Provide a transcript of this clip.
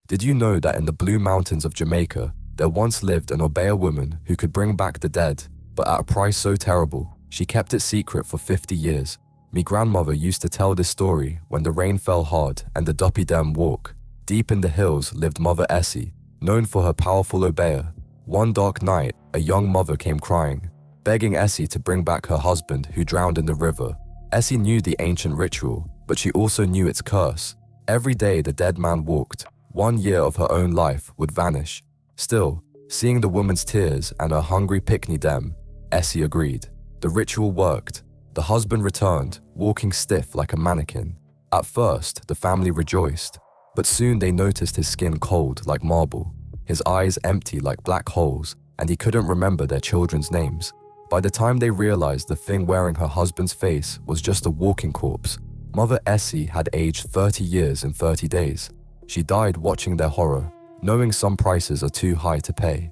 Did you know that in the Blue Mountains of Jamaica, there once lived an Obeah woman who could bring back the dead, but at a price so terrible, she kept it secret for 50 years. Me grandmother used to tell this story when the rain fell hard and the duppy dem walk. Deep in the hills lived Mother Essie, known for her powerful Obeah. One dark night, a young mother came crying, begging Essie to bring back her husband who drowned in the river. Essie knew the ancient ritual, but she also knew its curse. Every day the dead man walked, 1 year of her own life would vanish. Still, seeing the woman's tears and her hungry pickney dem, Essie agreed. The ritual worked. The husband returned, walking stiff like a mannequin. At first, the family rejoiced, but soon they noticed his skin cold like marble, his eyes empty like black holes, and he couldn't remember their children's names. By the time they realized the thing wearing her husband's face was just a walking corpse, Mother Essie had aged 30 years in 30 days. She died watching their horror, knowing some prices are too high to pay.